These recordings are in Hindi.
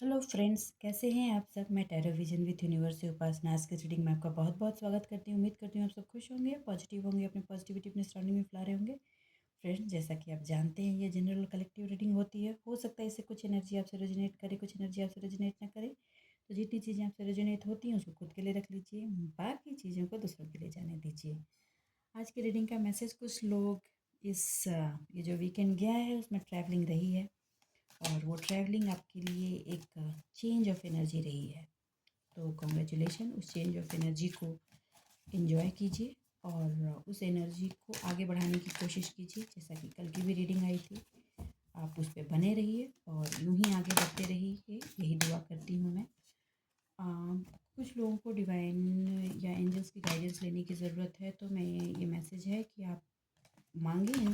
हेलो फ्रेंड्स, कैसे हैं आप सब। मैं टैरो विजन विथ यूनिवर्स से उपासना। आज के रीडिंग में आपका बहुत बहुत स्वागत करती हूँ। उम्मीद करती हूँ आप सब खुश होंगे, पॉजिटिव होंगे, अपनी पॉजिटिविटी अपने सराउंडिंग में फैला रहे होंगे। फ्रेंड्स, जैसा कि आप जानते हैं, ये जनरल कलेक्टिव रीडिंग होती है। हो सकता है इससे कुछ एनर्जी आपसे रेजोनेट करे, कुछ एनर्जी आपसे रेजोनेट ना करे। तो जितनी चीज़ें आपसे रेजोनेट होती हैं उसको खुद के लिए रख लीजिए, बाकी चीज़ों को दूसरों के लिए जाने दीजिए। आज की रीडिंग का मैसेज, कुछ लोग ये जो वीकेंड गया है उसमें ट्रैवलिंग रही है और वो ट्रैवलिंग आपके लिए एक चेंज ऑफ एनर्जी रही है। तो कॉन्ग्रेचुलेशन, उस चेंज ऑफ एनर्जी को एंजॉय कीजिए और उस एनर्जी को आगे बढ़ाने की कोशिश कीजिए। जैसा कि कल की भी रीडिंग आई थी, आप उस पर बने रहिए और यूं ही आगे बढ़ते रहिए, यही दुआ करती हूँ मैं। कुछ लोगों को डिवाइन या एंजल्स की गाइडेंस लेने की ज़रूरत है, तो मैं ये मैसेज है कि आप मांगे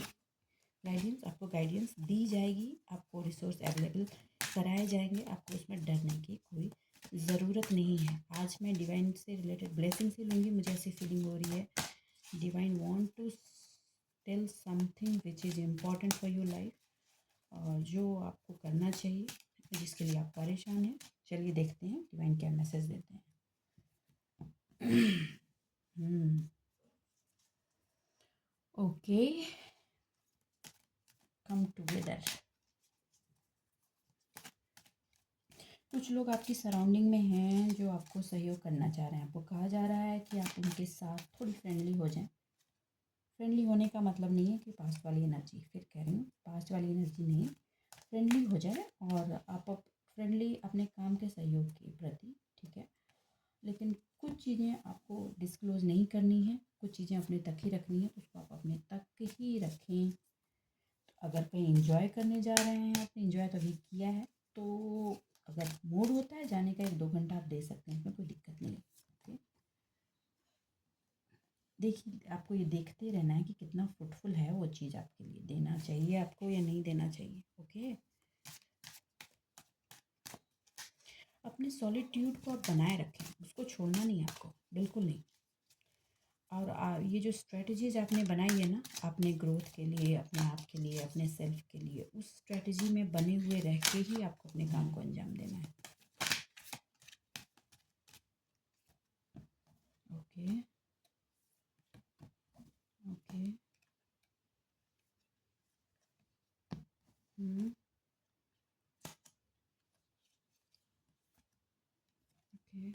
गाइडेंस, आपको गाइडेंस दी जाएगी, आपको रिसोर्स अवेलेबल कराए जाएंगे, आपको उसमें डरने की कोई ज़रूरत नहीं है। आज मैं डिवाइन से रिलेटेड ब्लेसिंग से लूँगी, मुझे ऐसी फीलिंग हो रही है divine want to tell something which is important for your life, और जो आपको करना चाहिए, जिसके लिए आप परेशान हैं। चलिए देखते हैं डिवाइन क्या मैसेज देते हैं। Okay, come together. कुछ लोग आपकी सराउंडिंग में हैं जो आपको सहयोग करना चाह रहे हैं। आपको कहा जा रहा है कि आप उनके साथ थोड़ी फ्रेंडली हो जाएं। फ्रेंडली होने का मतलब नहीं है कि पास्ट वाली एनर्जी, फिर कह रही हूँ पास्ट वाली एनर्जी नहीं, फ्रेंडली हो जाए और आप फ्रेंडली अपने काम के सहयोग के प्रति, ठीक है। लेकिन कुछ चीज़ें आपको डिस्क्लोज नहीं करनी है, कुछ चीज़ें अपने तक ही रखनी है, उसको आप अपने तक ही रखें। अगर कहीं इंजॉय करने जा रहे हैं, आपने इंजॉय तभी किया है, तो अगर मूड होता है जाने का 1-2 घंटा आप दे सकते हैं, इसमें कोई दिक्कत नहीं है। ओके, देखिए, आपको ये देखते रहना है कि कितना फ्रूटफुल है वो चीज़, आपके लिए देना चाहिए आपको या नहीं देना चाहिए। ओके, अपने सॉलिट्यूड को आप बनाए रखें, उसको छोड़ना नहीं है आपको, बिल्कुल नहीं। और ये जो स्ट्रेटजीज आपने बनाई है ना, अपने ग्रोथ के लिए, अपने आप के लिए, अपने सेल्फ के लिए, उस स्ट्रेटजी में बने हुए रह के ही आपको अपने काम को अंजाम देना है। Okay, okay, okay.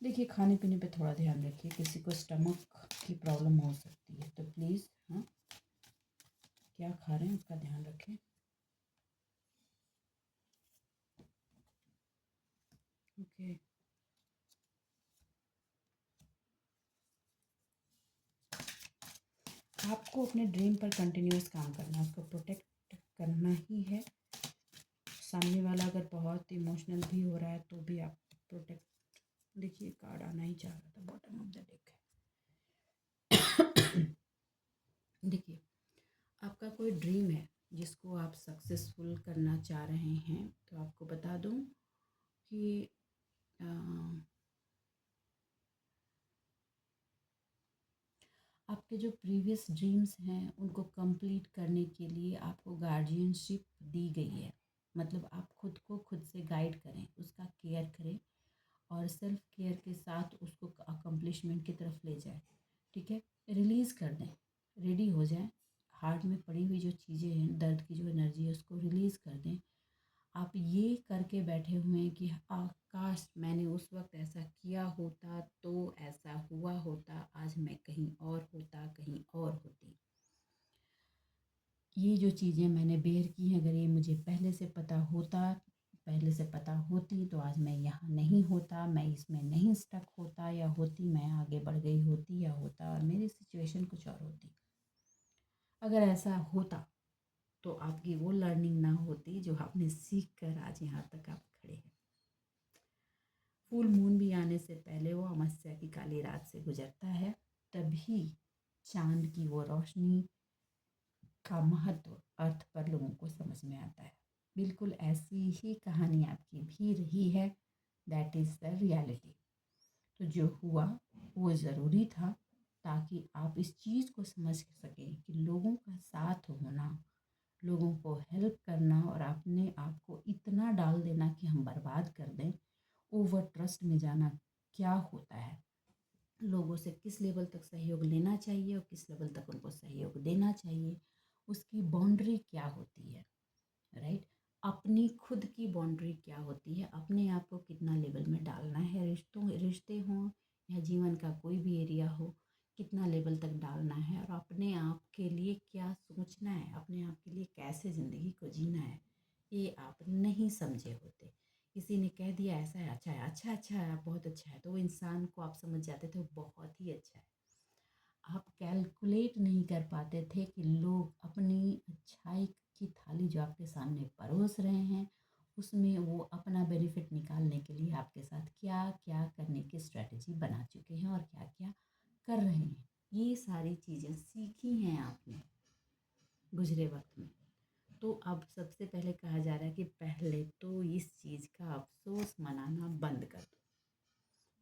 देखिए, खाने पीने पे थोड़ा ध्यान रखिए, किसी को स्टमक की प्रॉब्लम हो सकती है, तो प्लीज़ हाँ, क्या खा रहे हैं उसका ध्यान रखें। ओके, आपको अपने ड्रीम पर कंटिन्यूस काम करना है, उसको प्रोटेक्ट करना ही है। सामने वाला अगर बहुत इमोशनल भी हो रहा है तो भी आप प्रोटेक्ट। देखिए, कार्ड आना ही चाह रहा था, बॉटम ऑफ द डेक है। देखिए, आपका कोई ड्रीम है जिसको आप सक्सेसफुल करना चाह रहे हैं, तो आपको बता दूं कि अ, आपके जो प्रीवियस ड्रीम्स हैं उनको कंप्लीट करने के लिए आपको गार्जियनशिप दी गई है। मतलब आप खुद को खुद से गाइड करें, उसका केयर करें और सेल्फ केयर के साथ उसको अकम्पलिशमेंट की तरफ ले जाएं। ठीक है, रिलीज़ कर दें, रेडी हो जाएं। हार्ट में पड़ी हुई जो चीज़ें हैं, दर्द की जो एनर्जी है, उसको रिलीज़ कर दें। आप ये करके बैठे हुए हैं कि काश मैंने उस वक्त ऐसा किया होता तो ऐसा हुआ होता, आज मैं कहीं और होता, कहीं और होती। ये जो चीज़ें मैंने बेयर की हैं, अगर ये मुझे पहले से पता होता, पहले से पता होती, तो आज मैं यहाँ नहीं होता, मैं इसमें नहीं स्टक होता या होती, मैं आगे बढ़ गई होती या होता और मेरी सिचुएशन कुछ और होती। अगर ऐसा होता तो आपकी वो लर्निंग ना होती जो आपने सीख कर आज यहाँ तक आप खड़े हैं। फुल मून भी आने से पहले वो अमावस्या की काली रात से गुजरता है, तभी चांद की वो रोशनी का महत्व अर्थ पर लोगों को समझ में आता है। बिल्कुल ऐसी ही कहानी आपकी भी रही है, दैट इज़ द रियलिटी। तो जो हुआ वो ज़रूरी था, ताकि आप इस चीज़ को समझ सकें कि लोगों का साथ होना, लोगों को हेल्प करना और अपने आप को इतना डाल देना कि हम बर्बाद कर दें, ओवर ट्रस्ट में जाना क्या होता है, लोगों से किस लेवल तक सहयोग लेना चाहिए और किस लेवल तक उनको सहयोग देना चाहिए, उसकी बाउंड्री क्या होती है, राइट। अपनी खुद की बाउंड्री क्या होती है, अपने आप को कितना लेवल में डालना है, रिश्ते हों या जीवन का कोई भी एरिया हो, कितना लेवल तक डालना है और अपने आप के लिए क्या सोचना है, अपने आप के लिए कैसे ज़िंदगी को जीना है, ये आप नहीं समझे होते। किसी ने कह दिया ऐसा है, अच्छा है, अच्छा अच्छा है, बहुत अच्छा है, तो वो इंसान को आप समझ जाते थे वो बहुत ही अच्छा है। आप कैलकुलेट नहीं कर पाते थे कि लोग अपनी अच्छाई की थाली जो आपके सामने परोस रहे हैं उसमें वो अपना बेनिफिट निकालने के लिए आपके साथ क्या क्या करने की स्ट्रेटजी बना चुके हैं और क्या क्या कर रहे हैं। ये सारी चीज़ें सीखी हैं आपने गुजरे वक्त में। तो अब सबसे पहले कहा जा रहा है कि पहले तो इस चीज़ का अफसोस मनाना बंद कर दो,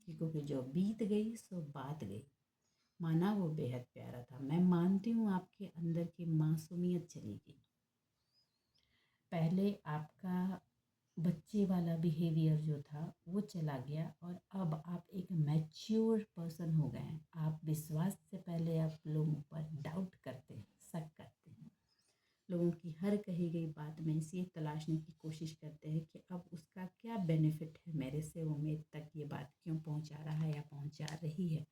क्योंकि जो बीत गई सो बात गई। माना वो बेहद प्यारा था, मैं मानती हूँ आपके अंदर की मासूमियत चली गई, पहले आपका बच्चे वाला बिहेवियर जो था वो चला गया और अब आप एक मैच्योर पर्सन हो गए हैं। आप विश्वास से पहले आप लोगों पर डाउट करते हैं, शक करते हैं, लोगों की हर कही गई बात में इसे तलाशने की कोशिश करते हैं कि अब उसका क्या बेनिफिट है, मेरे से उम्मीद तक ये बात क्यों पहुंचा रहा है या पहुंचा रही है।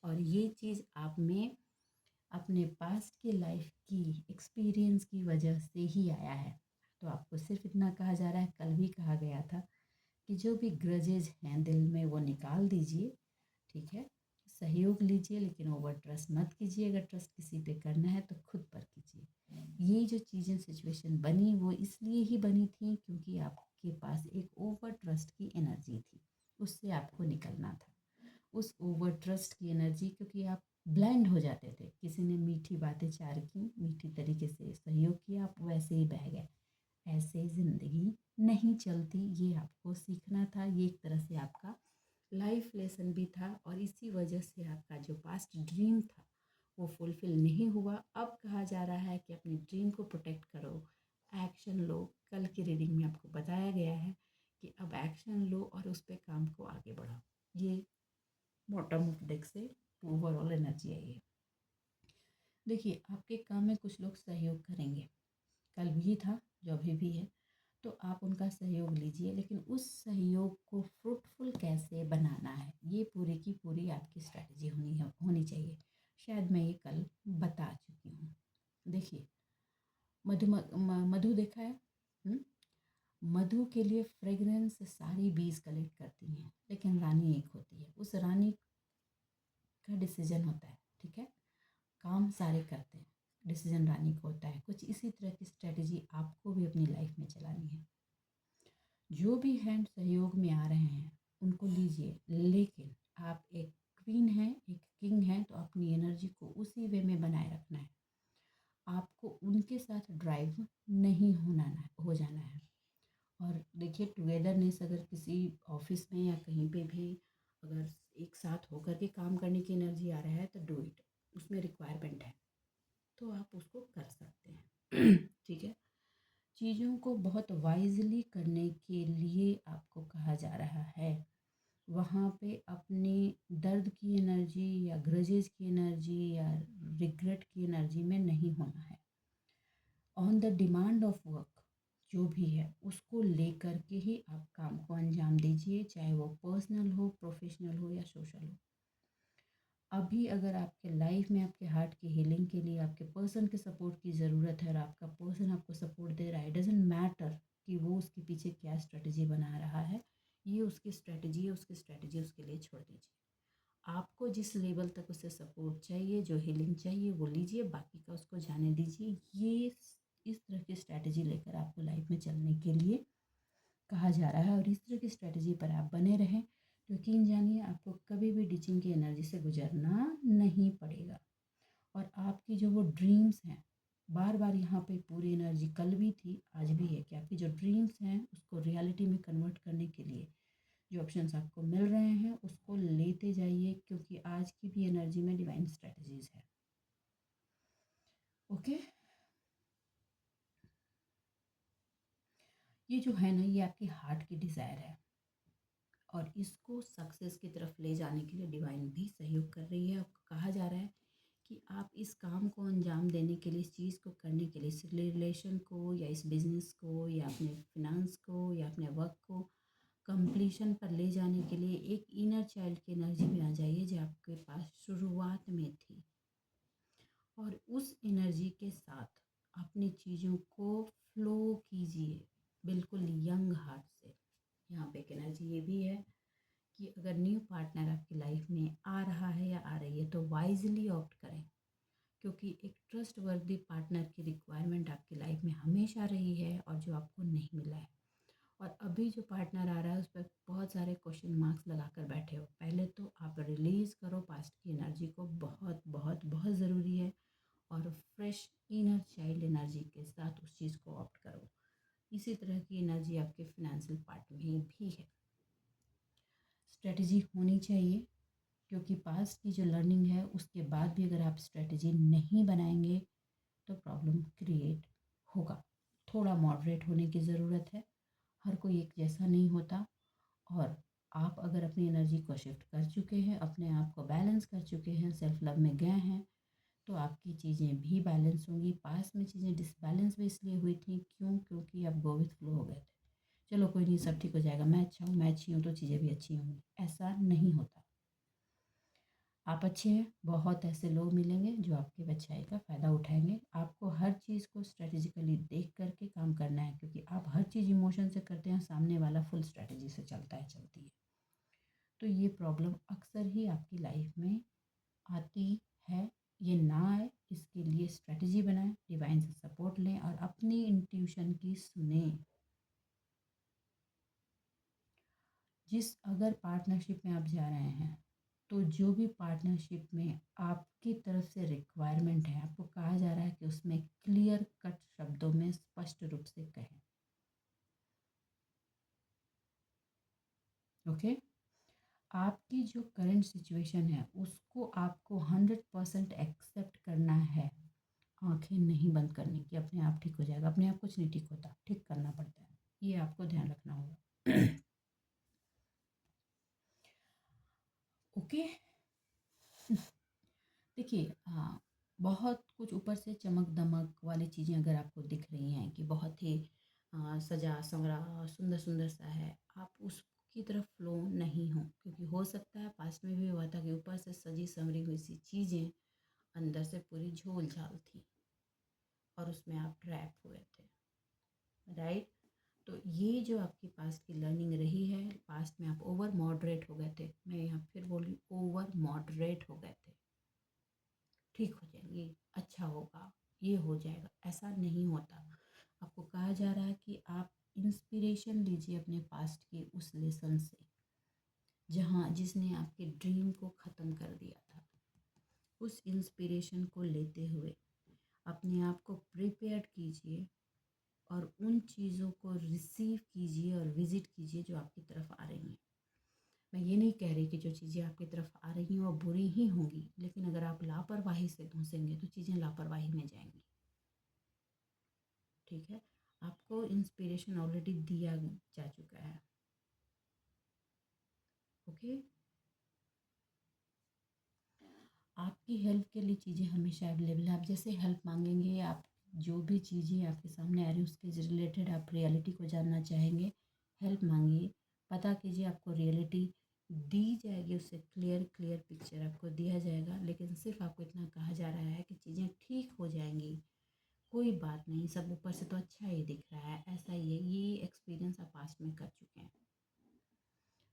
और ये चीज़ आप में अपने पास्ट की लाइफ की एक्सपीरियंस की वजह से ही आया है। तो आपको सिर्फ इतना कहा जा रहा है, कल भी कहा गया था कि जो भी ग्रजेज हैं दिल में वो निकाल दीजिए, ठीक है, सहयोग लीजिए लेकिन ओवर ट्रस्ट मत कीजिए। अगर ट्रस्ट किसी पे करना है तो खुद पर कीजिए। ये जो चीज़ें सिचुएशन बनी वो इसलिए ही बनी थी क्योंकि आपके पास एक ओवर ट्रस्ट की एनर्जी थी, उससे आपको निकलना था। उस ओवर ट्रस्ट की एनर्जी, क्योंकि आप ब्लाइंड हो जाते थे, किसी ने मीठी बातें चार की, मीठी तरीके से सहयोग किया, आप वैसे ही बह गए। ऐसे ज़िंदगी नहीं चलती, ये आपको सीखना था, ये एक तरह से आपका लाइफ लेसन भी था और इसी वजह से आपका जो पास्ट ड्रीम था वो फुलफिल नहीं हुआ। अब कहा जा रहा है कि अपने ड्रीम को प्रोटेक्ट करो, एक्शन लो। कल की रीडिंग में आपको बताया गया है कि अब एक्शन लो और उस पर काम को आगे बढ़ाओ। ये बॉटम ऑफ डेक से ओवरऑल एनर्जी आई है। देखिए आपके काम में कुछ लोग सहयोग करेंगे, कल भी था जो अभी भी है, तो आप उनका सहयोग लीजिए, लेकिन उस सहयोग को फ्रूटफुल कैसे बनाना है ये पूरी की पूरी आपकी स्ट्रैटेजी होनी चाहिए। शायद मैं ये कल बता चुकी हूँ। देखिए मधु देखा है, मधु के लिए फ्रेगरेंस सारी बीज कलेक्ट करती हैं लेकिन रानी एक होती है, उस रानी का डिसीजन होता है, ठीक है, काम सारे करते हैं, डिसीजन रानी को होता है। कुछ इसी तरह की स्ट्रेटजी आपको भी अपनी लाइफ में चलानी है। जो भी हैंड सहयोग में आ रहे हैं उनको लीजिए, लेकिन आप एक क्वीन हैं, एक किंग हैं, तो अपनी एनर्जी को उसी वे में बनाए रखना है। आपको उनके साथ ड्राइव नहीं हो जाना है। और देखिए टुगेदरनेस, अगर किसी ऑफिस में या कहीं पे भी अगर एक साथ होकर के काम करने की एनर्जी आ रहा है तो डू इट, उसमें रिक्वायरमेंट है तो आप उसको कर सकते हैं। ठीक है, चीज़ों को बहुत वाइजली करने के लिए आपको कहा जा रहा है। वहाँ पे अपने दर्द की एनर्जी या ग्रजेस की एनर्जी या रिग्रेट की एनर्जी में नहीं होना है। On the demand of work जो भी है उसको लेकर के ही आप काम को अंजाम दीजिए, चाहे वो पर्सनल हो, प्रोफेशनल हो या सोशल हो। अभी अगर आपके लाइफ में आपके हार्ट की हीलिंग के लिए आपके पर्सन के सपोर्ट की ज़रूरत है और आपका पर्सन आपको सपोर्ट दे रहा है, डजेंट मैटर कि वो उसके पीछे क्या स्ट्रेटजी बना रहा है, ये उसकी स्ट्रेटजी है, उसकी स्ट्रेटजी उसके लिए छोड़ दीजिए। आपको जिस लेवल तक उसे सपोर्ट चाहिए, जो हीलिंग चाहिए वो लीजिए, बाकी का उसको जाने दीजिए। ये इस तरह की स्ट्रेटजी लेकर आपको लाइफ में चलने के लिए कहा जा रहा है और इस तरह की स्ट्रेटजी पर आप बने रहें तो यकीन जानिए आपको कभी भी टीचिंग की एनर्जी से गुजरना नहीं पड़ेगा। और आपकी जो वो ड्रीम्स हैं, बार बार यहाँ पे पूरी एनर्जी कल भी थी आज भी है कि आपकी जो ड्रीम्स हैं उसको रियलिटी में कन्वर्ट करने के लिए जो ऑप्शंस आपको मिल रहे हैं उसको लेते जाइए, क्योंकि आज की भी एनर्जी में डिवाइन स्ट्रेटजीज है। ओके, ये जो है ना, ये आपकी हार्ट की डिज़ायर है और इसको सक्सेस की तरफ ले जाने के लिए डिवाइन भी सहयोग कर रही है। आपको कहा जा रहा है कि आप इस काम को अंजाम देने के लिए, इस चीज़ को करने के लिए, इस रिलेशन को या इस बिज़नेस को या अपने फिनांस को या अपने वर्क को कंप्लीशन पर ले जाने के लिए एक इनर चाइल्ड की एनर्जी में आ जाइए जो आपके पास शुरुआत में थी, और उस एनर्जी के साथ अपनी चीज़ों को फ्लो कीजिए बिल्कुल यंग हार्ट से। यहाँ पे एक एनर्जी ये भी है कि अगर न्यू पार्टनर आपकी लाइफ में आ रहा है या आ रही है तो वाइजली ऑप्ट करें, क्योंकि एक ट्रस्ट वर्दी पार्टनर की रिक्वायरमेंट आपकी लाइफ में हमेशा रही है और जो आपको नहीं मिला है। और अभी जो पार्टनर आ रहा है उस पर बहुत सारे क्वेश्चन मार्क्स लगा कर बैठे हो। पहले तो आप रिलीज़ करो पास्ट की एनर्जी को, बहुत बहुत बहुत ज़रूरी है, और फ्रेश इनर चाइल्ड एनर्जी के साथ उस चीज़ को ऑप्ट करो। इसी तरह की एनर्जी आपके फिनेंशियल पार्ट में भी है। स्ट्रेटजी होनी चाहिए, क्योंकि पास्ट की जो लर्निंग है उसके बाद भी अगर आप स्ट्रेटजी नहीं बनाएंगे तो प्रॉब्लम क्रिएट होगा। थोड़ा मॉडरेट होने की ज़रूरत है, हर कोई एक जैसा नहीं होता। और आप अगर अपनी एनर्जी को शिफ्ट कर चुके हैं, अपने आप को बैलेंस कर चुके हैं, सेल्फ लव में गए हैं, तो आपकी चीज़ें भी बैलेंस होंगी। पास में चीज़ें डिसबैलेंस भी इसलिए हुई थी, क्योंकि आप गो विथ फ्लो हो गए थे। चलो कोई नहीं, सब ठीक हो जाएगा, मैं अच्छा हूँ, मैं अच्छी हूँ तो चीज़ें भी अच्छी होंगी, ऐसा नहीं होता। आप अच्छे हैं, बहुत ऐसे लोग मिलेंगे जो आपकी अच्छाई का फ़ायदा उठाएंगे। आपको हर चीज़ को स्ट्रेटेजिकली देख करके काम करना है, क्योंकि आप हर चीज़ इमोशन से करते हैं, सामने वाला फुल स्ट्रेटजी से चलता है, चलती है। तो ये प्रॉब्लम अक्सर ही आपकी लाइफ में आती है। ये ना आए इसके लिए स्ट्रेटजी बनाएं, डिवाइन से सपोर्ट लें और अपनी इंट्यूशन की सुने। अगर पार्टनरशिप में आप जा रहे हैं तो जो भी पार्टनरशिप में आपकी तरफ से रिक्वायरमेंट है, आपको कहा जा रहा है कि उसमें क्लियर कट शब्दों में स्पष्ट रूप से कहें। ओके, आपकी जो करंट सिचुएशन है उसको आपको 100% एक्सेप्ट करना है। आंखें नहीं बंद करनी कि अपने आप ठीक हो जाएगा, अपने आप कुछ नहीं ठीक होता, ठीक करना पड़ता है, ये आपको ध्यान रखना होगा। ओके, देखिए, हाँ, बहुत कुछ ऊपर से चमक दमक वाली चीज़ें अगर आपको दिख रही हैं कि बहुत ही सजा संवरा सुंदर सुंदर सा है, आप उसकी तरफ फ्लो नहीं हो, क्योंकि हो सकता है पास्ट में भी हुआ था कि ऊपर से सजी संवरी हुई सी चीज़ें अंदर से पूरी झोल झाल थी और उसमें आप ट्रैप हुए थे, राइट। तो ये जो आपकी पास्ट की लर्निंग रही है, पास्ट में आप ओवर मॉडरेट हो गए थे, मैं यहाँ फिर बोली ओवर मॉडरेट हो गए थे। ठीक हो जाएंगे, अच्छा होगा, ये हो जाएगा, ऐसा नहीं होता। आपको कहा जा रहा है कि आप इंस्पिरेशन लीजिए अपने पास्ट के उस लेसन से जिसने आपके ड्रीम को ख़त्म कर दिया था। उस इंस्पिरेशन को लेते हुए अपने आप को प्रिपेयर कीजिए और उन चीज़ों को रिसीव कीजिए और विज़िट कीजिए जो आपकी तरफ आ रही हैं। मैं ये नहीं कह रही कि जो चीज़ें आपकी तरफ आ रही हैं वो बुरी ही होंगी, लेकिन अगर आप लापरवाही से घुसेंगे तो चीज़ें लापरवाही में जाएंगी। ठीक है, आपको इंस्पिरेशन ऑलरेडी दिया जा चुका है। ओके, आपकी हेल्प के लिए चीज़ें हमेशा अवेलेबल है। आप जैसे हेल्प मांगेंगे, आप जो भी चीज़ें आपके सामने आ रही हैं उसके रिलेटेड आप रियलिटी को जानना चाहेंगे, हेल्प मांगिए, पता कीजिए, आपको रियलिटी दी जाएगी, उससे क्लियर क्लियर पिक्चर आपको दिया जाएगा। लेकिन सिर्फ आपको इतना कहा जा रहा है कि चीज़ें ठीक हो जाएंगी, कोई बात नहीं, सब ऊपर से तो अच्छा ही दिख रहा है, ऐसा ही है, ये एक्सपीरियंस आप पास्ट में कर चुके हैं।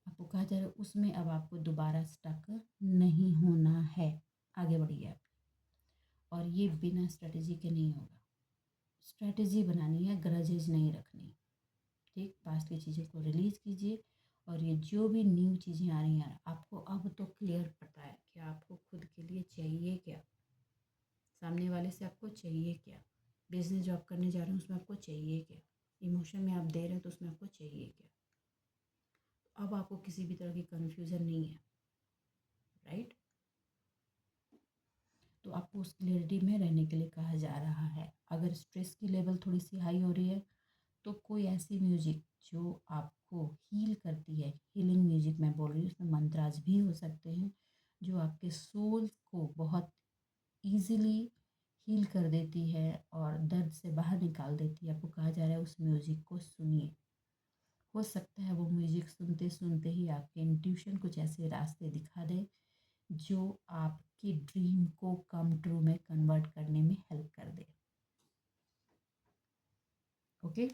आपको कहा जा रहा है उसमें अब आपको दोबारा स्टक नहीं होना है, आगे बढ़िए आप। और ये बिना स्ट्रेटजी के नहीं होगा, स्ट्रेटजी बनानी है, ग्रजेज नहीं रखनी। ठीक, पास्ट की चीज़ों को रिलीज़ कीजिए और ये जो भी न्यू चीज़ें आ रही हैं आपको अब तो क्लियर पता है कि आपको खुद के लिए चाहिए क्या, सामने वाले से आपको चाहिए क्या, बिजनेस जो आप करने जा रहे हैं उसमें आपको चाहिए क्या, इमोशन में आप दे रहे हैं तो उसमें आपको चाहिए क्या। अब आपको किसी भी तरह की कन्फ्यूज़न नहीं है, राइट। तो आपको उस क्लियरिटी में रहने के लिए कहा जा रहा है। अगर स्ट्रेस की लेवल थोड़ी सी हाई हो रही है तो कोई ऐसी म्यूजिक जो आपको हील करती है, हीलिंग म्यूजिक मैं बोल रही हूँ, उसमें मंत्राज भी हो सकते हैं, जो आपके सोल को बहुत इजीली हील कर देती है और दर्द से बाहर निकाल देती है। आपको कहा जा रहा है उस म्यूजिक को सुनिए। हो सकता है वो म्यूजिक सुनते सुनते ही आपके इंट्यूशन कुछ ऐसे रास्ते दिखा दे जो आपकी ड्रीम को कम ट्रू में कन्वर्ट करने में हेल्प कर दे। ओके,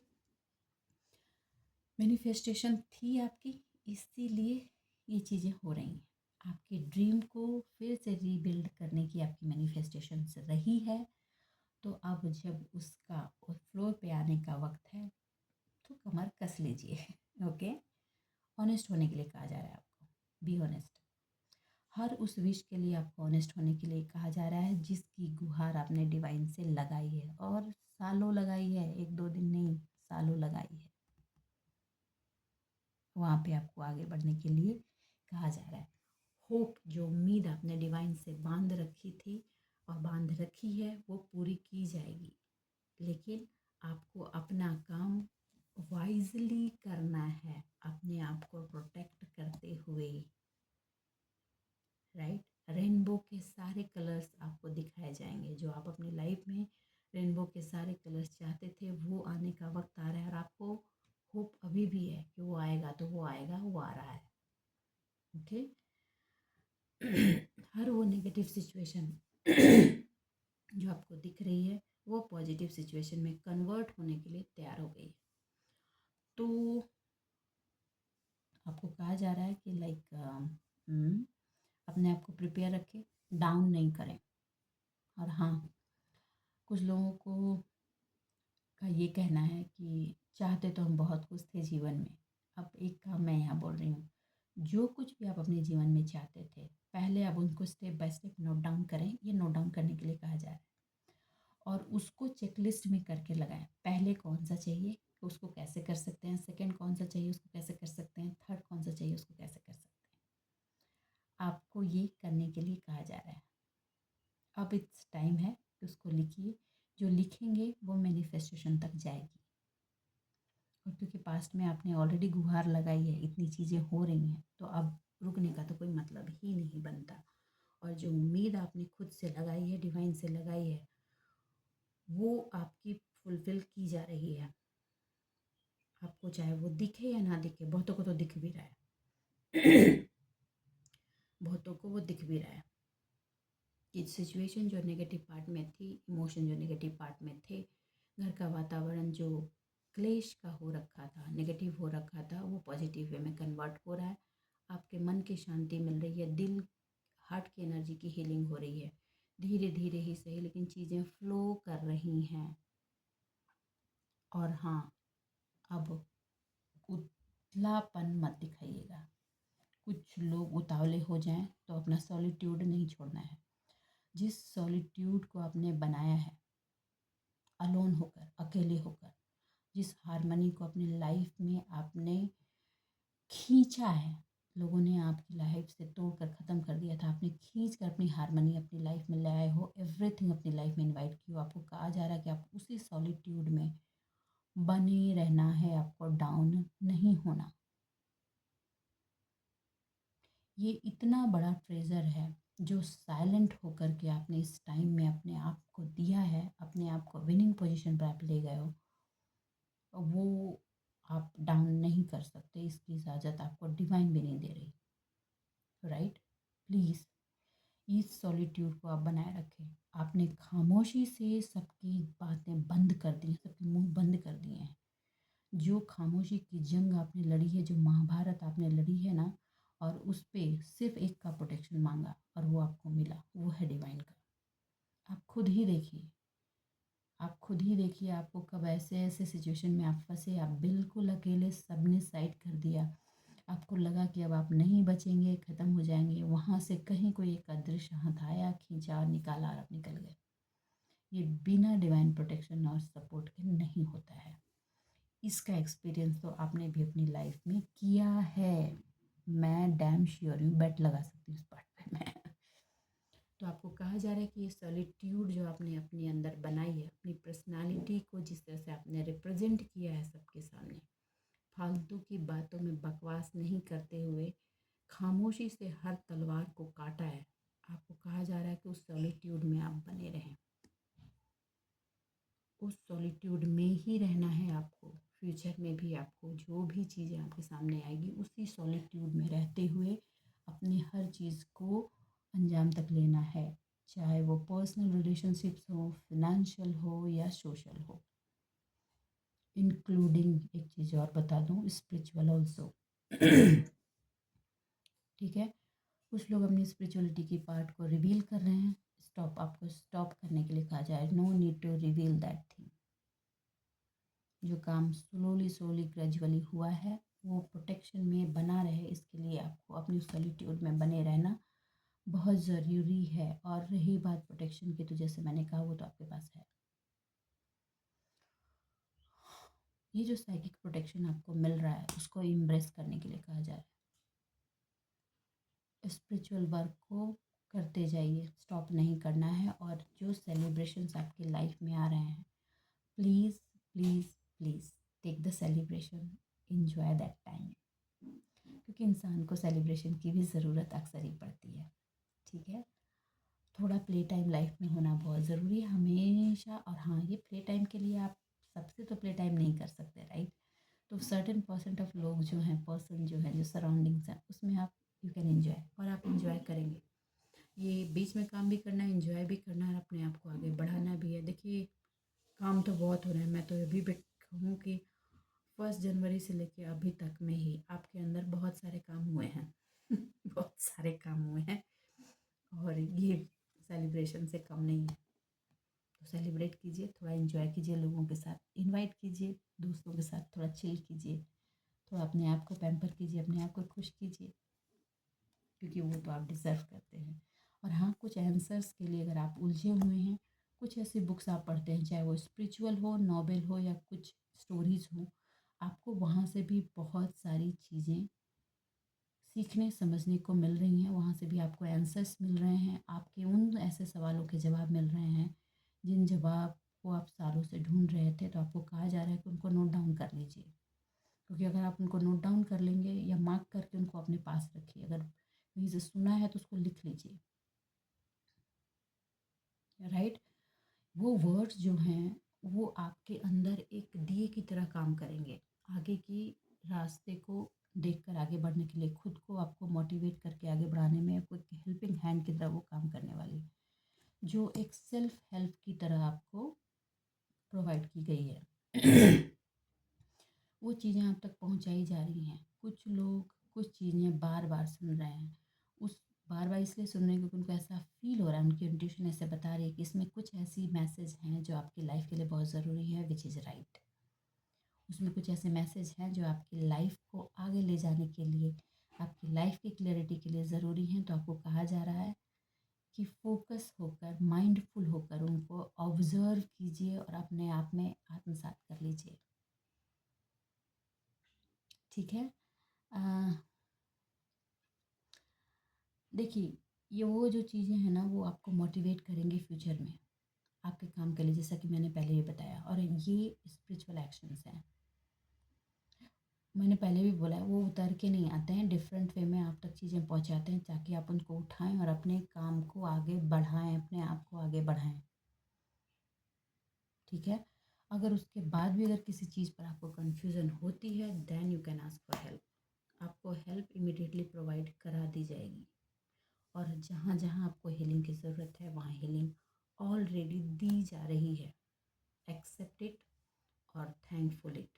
मैनिफेस्टेशन थी आपकी, इसीलिए ये चीज़ें हो रही हैं। आपके ड्रीम को फिर से रीबिल्ड करने की आपकी मैनिफेस्टेशन रही है। तो अब जब उसका फ्लोर पे आने का वक्त है तो कमर कस लीजिए। ओके, ऑनेस्ट होने के लिए कहा जा रहा है आपको, बी ऑनेस्ट। हर उस विश के लिए आपको ऑनेस्ट होने के लिए कहा जा रहा है जिसकी गुहार आपने डिवाइन से लगाई है, और सालों लगाई है, एक दो दिन नहीं, सालों लगाई है। वहाँ पे आपको आगे बढ़ने के लिए कहा जा रहा है। होप, जो उम्मीद आपने डिवाइन से बांध रखी थी और बांध रखी है, वो पूरी की जाएगी। लेकिन आपको अपना काम वाइजली करना है, अपने आप को प्रोटेक्ट करते हुए, राइट। रेनबो के सारे कलर्स आपको दिखाए जाएंगे। जो आप अपनी लाइफ में रेनबो के सारे कलर्स चाहते थे, वो आने का वक्त आ रहा है, और आपको होप अभी भी है कि वो आएगा, तो वो आएगा, वो आ रहा है। ओके। हर वो नेगेटिव सिचुएशन जो आपको दिख रही है, वो पॉजिटिव सिचुएशन में कन्वर्ट होने के लिए तैयार हो गई है। तो आपको कहा जा रहा है कि अपने आप को प्रिपेयर रखें, डाउन नहीं करें। और हाँ, कुछ लोगों को का ये कहना है कि चाहते तो हम बहुत कुछ थे जीवन में। अब एक काम मैं यहाँ बोल रही हूँ, जो कुछ भी आप अपने जीवन में चाहते थे, पहले आप उनको step by step note down करें। ये नोट डाउन करने के लिए कहा जा रहा है, और उसको चेकलिस्ट में करके लगाएं। पहले कौन सा चाहिए, उसको कैसे कर सकते हैं, सेकंड कौन सा चाहिए, उसको कैसे कर सकते हैं, थर्ड कौन सा चाहिए, उसको कैसे कर सकते हैं। आपको ये करने के लिए कहा जा रहा है। अब इट्स टाइम है कि उसको लिखिए। जो लिखेंगे वो मैनिफेस्टेशन तक जाएगी। और क्योंकि पास्ट में आपने ऑलरेडी गुहार लगाई है, इतनी चीज़ें हो रही हैं, तो अब रुकने का तो कोई मतलब ही नहीं बनता। और जो उम्मीद आपने खुद से लगाई है, डिवाइन से लगाई है, वो आपकी फुलफिल की जा रही है। आपको चाहे वो दिखे या ना दिखे, बहुतों को तो दिख भी रहा है। बहुतों को वो दिख भी रहा है कि सिचुएशन जो नेगेटिव पार्ट में थी, इमोशन जो नेगेटिव पार्ट में थे, घर का वातावरण जो क्लेश का हो रखा था, नेगेटिव हो रखा था, वो पॉजिटिव वे में कन्वर्ट हो रहा है। आपके मन की शांति मिल रही है, दिल, हार्ट की एनर्जी की हीलिंग हो रही है। धीरे धीरे ही सही, लेकिन चीज़ें फ्लो कर रही हैं। और हाँ, अब उतलापन मत दिखाइएगा। कुछ लोग उतावले हो जाएं तो अपना सॉलिट्यूड नहीं छोड़ना है। जिस सॉलिट्यूड को आपने बनाया है, अलोन होकर, अकेले होकर, जिस हारमनी को अपनी लाइफ में आपने खींचा है, लोगों ने आपकी लाइफ से तोड़कर ख़त्म कर दिया था, आपने खींच कर अपनी हारमनी अपनी लाइफ में ले आए हो, एवरीथिंग अपनी लाइफ में इनवाइट की हो। आपको कहा जा रहा है कि आप उसी सॉलिट्यूड में बने रहना है, आपको डाउन नहीं होना। ये इतना बड़ा ट्रेजर है जो साइलेंट होकर के आपने इस टाइम में अपने आप को दिया है, अपने आप को विनिंग पोजीशन पर आप ले गए हो, वो आप डाउन नहीं कर सकते। इसकी इजाज़त आपको डिवाइन भी नहीं दे रही, राइट। प्लीज़ इस सॉलिट्यूड को आप बनाए रखें। आपने खामोशी से सबकी बातें बंद कर दी, सबके मुंह बंद कर दिए हैं। जो खामोशी की जंग आपने लड़ी है, जो महाभारत आपने लड़ी है ना, और उस पे सिर्फ एक का प्रोटेक्शन मांगा और वो आपको मिला, वो है डिवाइन का। आप खुद ही देखिए, आप खुद ही देखिए, आपको कब ऐसे ऐसे सिचुएशन में आप फंसे, आप बिल्कुल अकेले, सबने साइड कर दिया, आपको लगा कि अब आप नहीं बचेंगे, ख़त्म हो जाएंगे। वहाँ से कहीं कोई एक अदृश्य हाथ आया, खींचा और निकाला और आप निकल गए। ये बिना डिवाइन प्रोटेक्शन और सपोर्ट के नहीं होता है। इसका एक्सपीरियंस तो आपने भी अपनी लाइफ में किया है। मैं डैम श्योर हूँ, बेट लगा सकती हूँ इस बात पे मैं। तो आपको कहा जा रहा है कि ये सॉलिट्यूड जो आपने अपने अंदर बनाई है, अपनी पर्सनालिटी को जिस तरह से आपने रिप्रेजेंट किया है सबके सामने, फालतू की बातों में बकवास नहीं करते हुए खामोशी से हर तलवार को काटा है। आपको कहा जा रहा है कि उस सॉलिट्यूड में आप बने रहें, उस सॉलिट्यूड में ही रहना है आपको। फ्यूचर में भी आपको जो भी चीज़ें आपके सामने आएगी उसी सॉलिट्यूड में रहते हुए अपनी हर चीज़ को अंजाम तक लेना है, चाहे वो पर्सनल रिलेशनशिप्स हो, फिनेंशियल हो या सोशल हो, इंक्लूडिंग एक चीज़ और बता दूँ, स्पिरिचुअल ऑल्सो। ठीक है, कुछ लोग अपनी स्पिरिचुअलिटी की पार्ट को रिवील कर रहे हैं। स्टॉप, आपको स्टॉप करने के लिए कहा जाए, no need to reveal that thing. जो काम स्लोली स्लोली ग्रेजुअली हुआ है वो प्रोटेक्शन में बना रहे, इसके लिए आपको अपनी सॉलिट्यूड में बने रहना बहुत ज़रूरी है। और रही बात प्रोटेक्शन की, तो जैसे मैंने कहा वो तो आपके पास है। ये जो साइकिक प्रोटेक्शन आपको मिल रहा है उसको इम्ब्रेस करने के लिए कहा जा रहा है। स्पिरिचुअल वर्क को करते जाइए, स्टॉप नहीं करना है। और जो सेलिब्रेशंस आपकी लाइफ में आ रहे हैं, please please please take the celebration, enjoy that time, क्योंकि इंसान को सेलिब्रेशन की भी ज़रूरत अक्सर ही पड़ती है। ठीक है, थोड़ा प्ले टाइम लाइफ में होना बहुत ज़रूरी है हमेशा। और हाँ, ये प्ले टाइम के लिए आप सबसे तो प्ले टाइम नहीं कर सकते, राइट। तो सर्टेन परसेंट ऑफ लोग जो हैं, पर्सन जो हैं, जो सराउंडिंग्स हैं, उसमें आप यू कैन एंजॉय, और आप इंजॉय करेंगे। ये बीच में काम भी करना है, इंजॉय भी करना है, अपने आप को आगे बढ़ाना भी है। देखिए, काम तो बहुत हो रहे हैं। मैं तो अभी भी कहूँ कि 1 जनवरी से लेके अभी तक में ही आपके अंदर बहुत सारे काम हुए हैं। बहुत सारे काम हुए हैं, और ये सेलिब्रेशन से कम नहीं है। तो सेलिब्रेट कीजिए, थोड़ा एंजॉय कीजिए, लोगों के साथ इनवाइट कीजिए, दोस्तों के साथ थोड़ा चिल कीजिए, थोड़ा अपने आप को पैम्पर कीजिए, अपने आप को खुश कीजिए, क्योंकि वो तो आप डिज़र्व करते हैं। और हाँ, कुछ आंसर्स के लिए अगर आप उलझे हुए हैं, कुछ ऐसी बुक्स आप पढ़ते हैं, चाहे वो स्पिरिचुअल हो, नॉवेल हो या कुछ स्टोरीज़ हो, आपको वहाँ से भी बहुत सारी चीज़ें सीखने समझने को मिल रही हैं। वहाँ से भी आपको आंसर्स मिल रहे हैं, आपके उन ऐसे सवालों के जवाब मिल रहे हैं जिन जवाब को आप सालों से ढूंढ रहे थे। तो आपको कहा जा रहा है कि उनको नोट डाउन कर लीजिए, क्योंकि अगर आप उनको नोट डाउन कर लेंगे या मार्क करके उनको अपने पास रखिए, अगर कहीं से सुना है तो उसको लिख लीजिए, राइट। वो वर्ड्स जो हैं वो आपके अंदर एक दिए की तरह काम करेंगे, आगे की रास्ते को देखकर आगे बढ़ने के लिए, खुद को आपको मोटिवेट करके आगे बढ़ाने में कोई हेल्पिंग हैंड की तरह वो काम करने वाली है, जो एक सेल्फ हेल्प की तरह आपको प्रोवाइड की गई है। वो चीज़ें आप तक पहुंचाई जा रही हैं। कुछ लोग कुछ चीज़ें बार बार सुन रहे हैं, उस बार बार इसलिए सुन रहे हैं क्योंकि उनको ऐसा फील हो रहा है, उनकी इंट्यूशन ऐसे बता रही है कि इसमें कुछ ऐसी मैसेज हैं जो आपकी लाइफ के लिए बहुत ज़रूरी है, विच इज़ राइट। उसमें कुछ ऐसे मैसेज हैं जो आपकी लाइफ को आगे ले जाने के लिए, आपकी लाइफ की क्लैरिटी के लिए ज़रूरी हैं। तो आपको कहा जा रहा है कि फोकस होकर, माइंडफुल होकर उनको ऑब्जर्व कीजिए और अपने आप में आत्मसात कर लीजिए। ठीक है, देखिए, ये वो जो चीज़ें हैं ना वो आपको मोटिवेट करेंगे फ्यूचर में आपके काम के लिए, जैसा कि मैंने पहले ही बताया। और ये स्पिरिचुअल एक्शंस हैं, मैंने पहले भी बोला है, वो उतर के नहीं आते हैं, डिफरेंट वे में आप तक चीज़ें पहुंचाते हैं ताकि आप उनको उठाएं और अपने काम को आगे बढ़ाएं, अपने आप को आगे बढ़ाएं। ठीक है, अगर उसके बाद भी अगर किसी चीज़ पर आपको कन्फ्यूज़न होती है, then you can ask for help. आपको हेल्प इमिडिएटली प्रोवाइड करा दी जाएगी। और जहाँ जहाँ आपको हीलिंग की ज़रूरत है वहाँ हीलिंग ऑलरेडी दी जा रही है। एक्सेप्ट इट और थैंकफुल इट।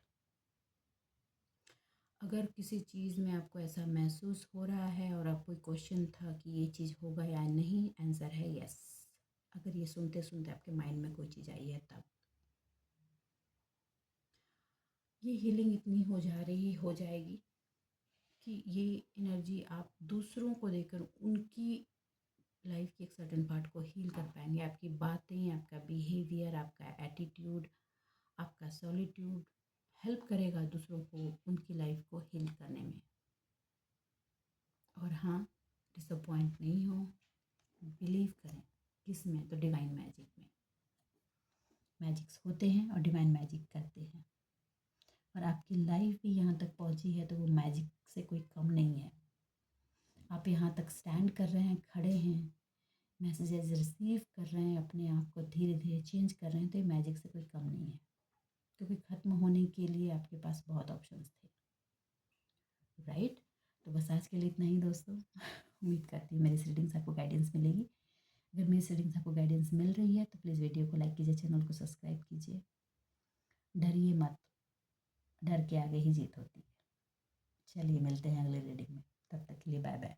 अगर किसी चीज़ में आपको ऐसा महसूस हो रहा है और आप कोई क्वेश्चन था कि ये चीज़ होगा या नहीं, आंसर है यस। अगर ये सुनते सुनते आपके माइंड में कोई चीज़ आई है तब ये हीलिंग इतनी हो जाएगी कि ये एनर्जी आप दूसरों को देकर उनकी लाइफ की एक सर्टेन पार्ट को हील कर पाएंगे। आपकी बातें, आपका बिहेवियर, आपका एटीट्यूड, आपका सॉलिट्यूड, हेल्प करेगा दूसरों को उनकी लाइफ को हील करने में। और हाँ, डिसअपॉइंट नहीं हो, बिलीव करें किस में, तो डिवाइन मैजिक में। मैजिक्स होते हैं और डिवाइन मैजिक करते हैं, और आपकी लाइफ भी यहाँ तक पहुँची है तो वो मैजिक से कोई कम नहीं है। आप यहाँ तक स्टैंड कर रहे हैं, खड़े हैं, मैसेजेस रिसीव कर रहे हैं, अपने आप को धीरे धीरे चेंज कर रहे हैं, तो ये मैजिक से कोई कम नहीं है, क्योंकि ख़त्म होने के लिए आपके पास बहुत ऑप्शंस थे, राइट। तो बस आज के लिए इतना ही दोस्तों। उम्मीद करती हूँ मेरी रीडिंग से आपको गाइडेंस मिलेगी। अगर मेरी रीडिंग से आपको गाइडेंस मिल रही है तो प्लीज़ वीडियो को लाइक कीजिए, चैनल को सब्सक्राइब कीजिए। डरिए मत, डर के आगे ही जीत होती है। चलिए मिलते हैं अगले रीडिंग में, तब तक के लिए बाय बाय।